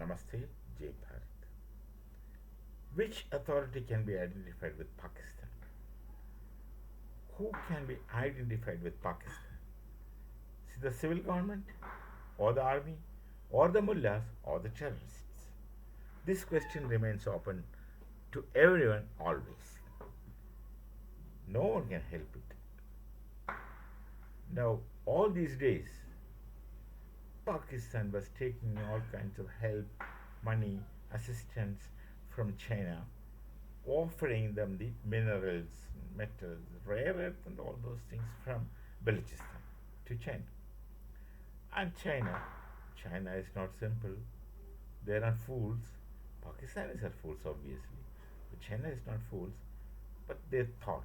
Namaste, Jai Bharat. Which authority can be identified with Pakistan? Who can be identified with Pakistan? Is it the civil government, or the army, or the mullahs, or the terrorists? This question remains open to everyone always. No one can help it. Now, all these days, Pakistan was taking all kinds of help, money, assistance from China, offering them the minerals, metals, rare earth, and all those things from Balochistan to China. And China is not simple. They are not fools. Pakistanis are fools, obviously. But China is not fools. But they thought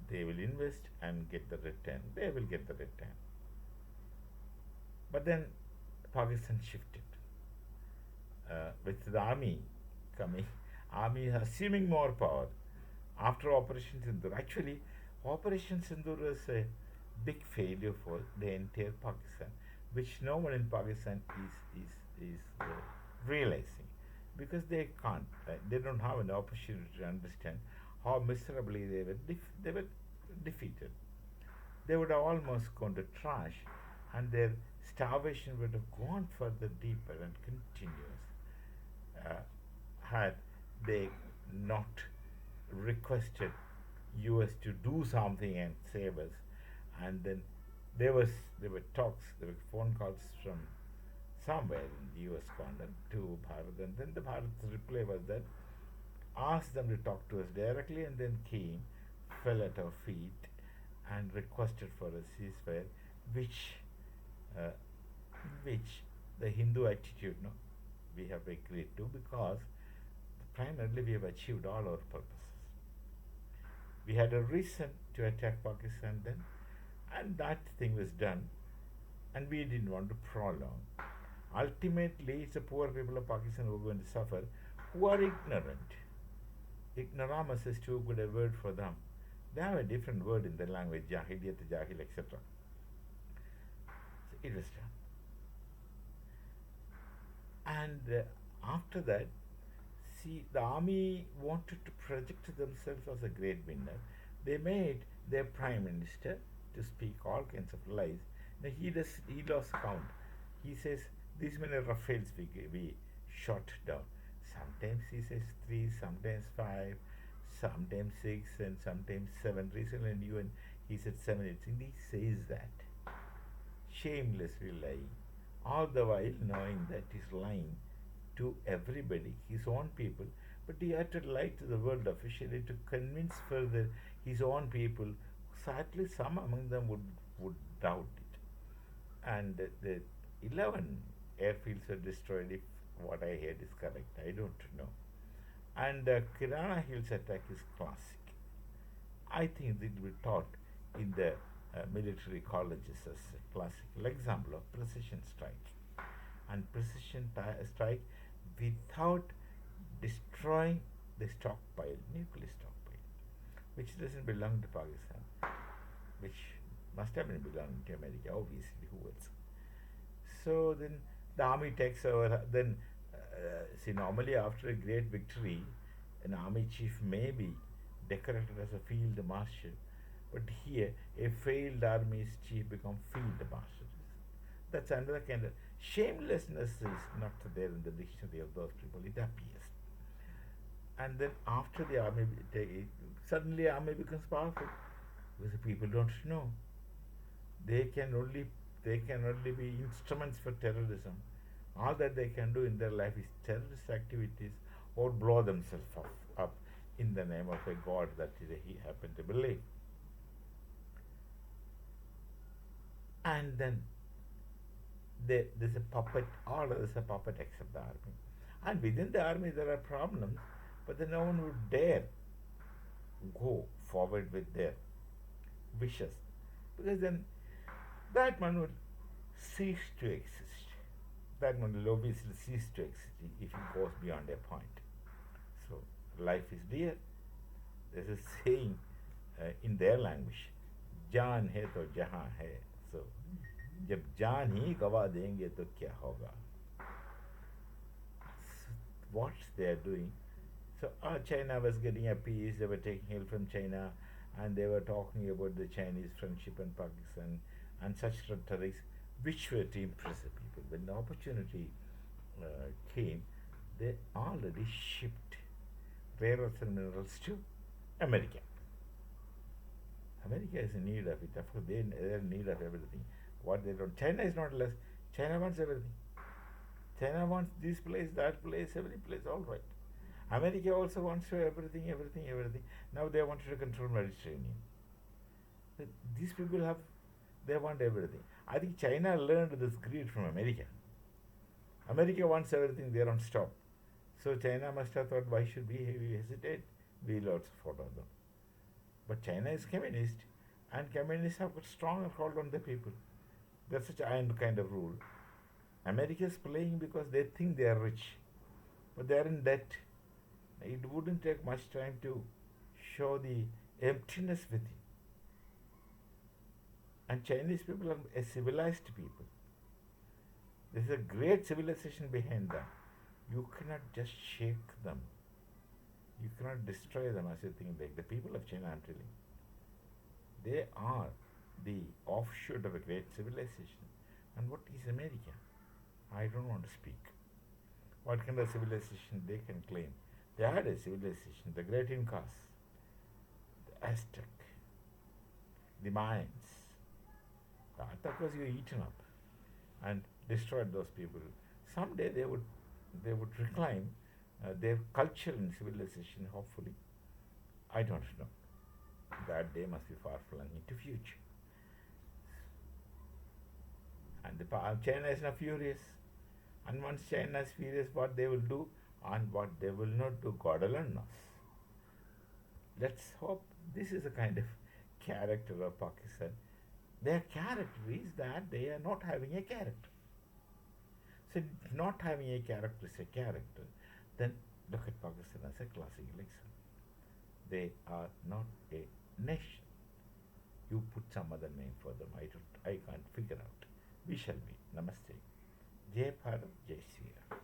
they will invest and get the return. They will get the return. But then Pakistan shifted with the army coming, army assuming more power after Operation Sindoor. Actually, Operation Sindoor was a big failure for the entire Pakistan, which no one in Pakistan is realizing, because they can't, they don't have an opportunity to understand how miserably they were defeated. They would have almost gone to trash, and their starvation would have gone further deeper and continuous had they not requested US to do something and save us. And then there were talks, there were phone calls from somewhere in the US corner to Bharat, and then the Bharat's reply was that asked them to talk to us directly, and then came, fell at our feet, and requested for a ceasefire, which uh, which the Hindu attitude, no, we have agreed to, because primarily we have achieved all our purposes. We had a reason to attack Pakistan then, and that thing was done, and we didn't want to prolong. Ultimately, it's the poor people of Pakistan who are going to suffer, who are ignorant. Ignoramus is too good a word for them. They have a different word in their language, Jahiliyat, Jahil, etc. So it was done. And after that, see, the army wanted to project themselves as a great winner. They made their prime minister to speak all kinds of lies. Now he lost count. He says these many Rafales we shot down. Sometimes he says 3, sometimes 5, sometimes 6, and sometimes 7. Recently in UN he said 7. He says that shamelessly lying, all the while knowing that he's lying to everybody, his own people, but he had to lie to the world officially to convince further his own people. Sadly, some among them would doubt it. And the 11 airfields were destroyed, if what I heard is correct. I don't know. And Kirana Hills attack is classic. I think it will be taught in the military colleges as a classical example of precision strike. And precision strike without destroying the stockpile, nuclear stockpile, which doesn't belong to Pakistan, which must have been belonging to America, obviously, who else? So then the army takes over. Then, see, normally after a great victory, an army chief may be decorated as a field marshal, but here a failed army chief becomes field marshal. That's another kind of shamelessness is not there in the dictionary of those people. It appears. And then after the army, suddenly army becomes powerful, because the people don't know. They can only be instruments for terrorism. All that they can do in their life is terrorist activities or blow themselves up in the name of a god that he happened to believe. And then there's a puppet, all others are puppet except the army. And within the army there are problems, but then no one would dare go forward with their wishes, because then that one would cease to exist. That one will obviously cease to exist if it goes beyond a point. So life is dear. There's a saying in their language, जान है तो जहां है. So जब जान ही गवा देंगे तो क्या होगा. what they are doing. So China was getting a peace, they were taking help from China, and they were talking about the Chinese friendship and Pakistan and such rhetorics which were to impress the people. When the opportunity came, they already shipped rare earths and minerals to America. America is in need of it. Of course, they are in need of everything. What they don't. China is not less. China wants everything. China wants this place, that place, every place. All right. America also wants to everything, everything, everything. Now they want to control Mediterranean. These people have, they want everything. I think China learned this greed from America. America wants everything, they don't stop. So China must have thought, why should we hesitate? We'll also follow them. But China is communist, and communists have got stronger hold on the people. That's such iron kind of rule. America is playing because they think they are rich, but they are in debt. It wouldn't take much time to show the emptiness within. And Chinese people are a civilized people. There's a great civilization behind them. You cannot just shake them. You cannot destroy them as you think. Like the people of China, I'm telling. They are the offshoot of a great civilization. And what is America? I don't want to speak. What kind of civilization they can claim? They had a civilization, the great Incas, the Aztec, the Mayans. The Aztec was eaten up and destroyed those people. Someday they would reclaim their culture and civilization, hopefully. I don't know. That day must be far flung into future. And China is now furious. And once China is furious, what they will do and what they will not do, God alone knows. Let's hope this is a kind of character of Pakistan. Their character is that they are not having a character. So, if not having a character is a character, then look at Pakistan as a classic example. They are not a nation. You put some other name for them. I can't figure out. We shall meet. Namaste. Jai Bharat, Jai Sri Ram.